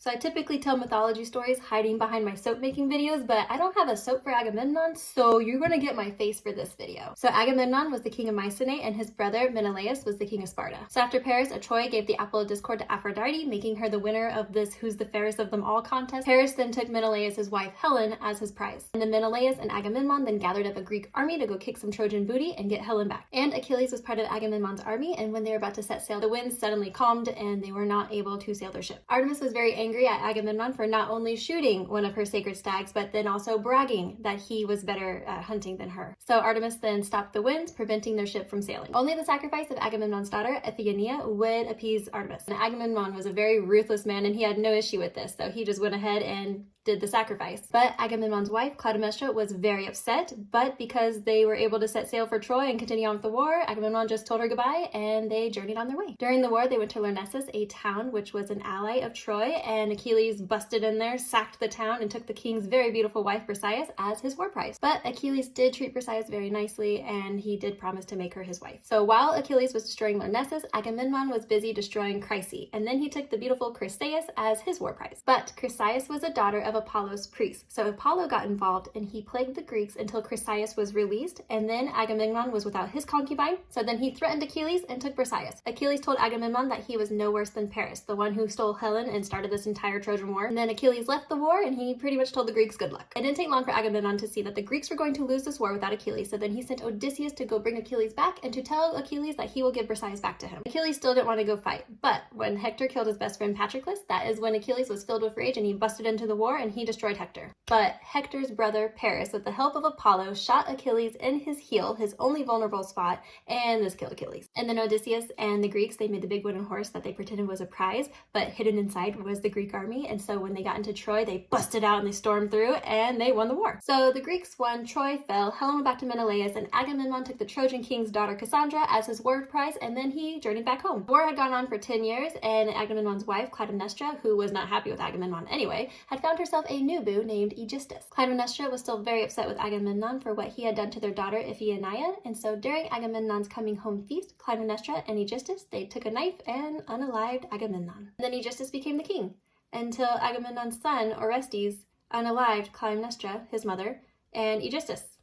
So I typically tell mythology stories hiding behind my soap making videos, but I don't have a soap for Agamemnon, so you're gonna get my face for this video. So Agamemnon was the king of Mycenae, and his brother Menelaus was the king of Sparta. So after Paris, Troy gave the apple of discord to Aphrodite, making her the winner of this Who's the Fairest of Them All contest. Paris then took Menelaus' wife Helen as his prize. And then Menelaus and Agamemnon then gathered up a Greek army to go kick some Trojan booty and get Helen back. And Achilles was part of Agamemnon's army, and when they were about to set sail, the winds suddenly calmed and they were not able to sail their ship. Artemis was very angry at Agamemnon for not only shooting one of her sacred stags, but then also bragging that he was better at hunting than her. So Artemis then stopped the winds, preventing their ship from sailing. Only the sacrifice of Agamemnon's daughter, Iphigenia, would appease Artemis. And Agamemnon was a very ruthless man, and he had no issue with this, so he just went ahead and did the sacrifice. But Agamemnon's wife, Clytemnestra, was very upset, but because they were able to set sail for Troy and continue on with the war, Agamemnon just told her goodbye and they journeyed on their way. During the war, they went to Lyrnessus, a town which was an ally of Troy, and Achilles busted in there, sacked the town, and took the king's very beautiful wife, Briseis, as his war prize. But Achilles did treat Briseis very nicely, and he did promise to make her his wife. So while Achilles was destroying Lyrnessus, Agamemnon was busy destroying Chryse, and then he took the beautiful Chryseis as his war prize. But Chryseis was a daughter of Apollo's priest, so Apollo got involved and he plagued the Greeks until Chryseis was released, and then Agamemnon was without his concubine, so then he threatened Achilles and took Briseis. Achilles told Agamemnon that he was no worse than Paris, the one who stole Helen and started this entire Trojan War, and then Achilles left the war and he pretty much told the Greeks good luck. It didn't take long for Agamemnon to see that the Greeks were going to lose this war without Achilles, so then he sent Odysseus to go bring Achilles back and to tell Achilles that he will give Briseis back to him. Achilles still didn't want to go fight, but when Hector killed his best friend Patroclus, that is when Achilles was filled with rage and he busted into the war and he destroyed Hector. But Hector's brother Paris, with the help of Apollo, shot Achilles in his heel, his only vulnerable spot, and this killed Achilles. And then Odysseus and the Greeks, they made the big wooden horse that they pretended was a prize, but hidden inside was the Greek army, and so when they got into Troy, they busted out and they stormed through, and they won the war. So the Greeks won, Troy fell, Helen went back to Menelaus, and Agamemnon took the Trojan king's daughter Cassandra as his war prize, and then he journeyed back home. The war had gone on for 10 years, and Agamemnon's wife, Clytemnestra, who was not happy with Agamemnon anyway, had found herself a new boo named Aegisthus. Clytemnestra was still very upset with Agamemnon for what he had done to their daughter Iphigenia, and so during Agamemnon's coming home feast, Clytemnestra and Aegisthus, they took a knife and unalived Agamemnon. And then Aegisthus became the king, until Agamemnon's son, Orestes, unalived Clytemnestra, his mother, and Aegisthus.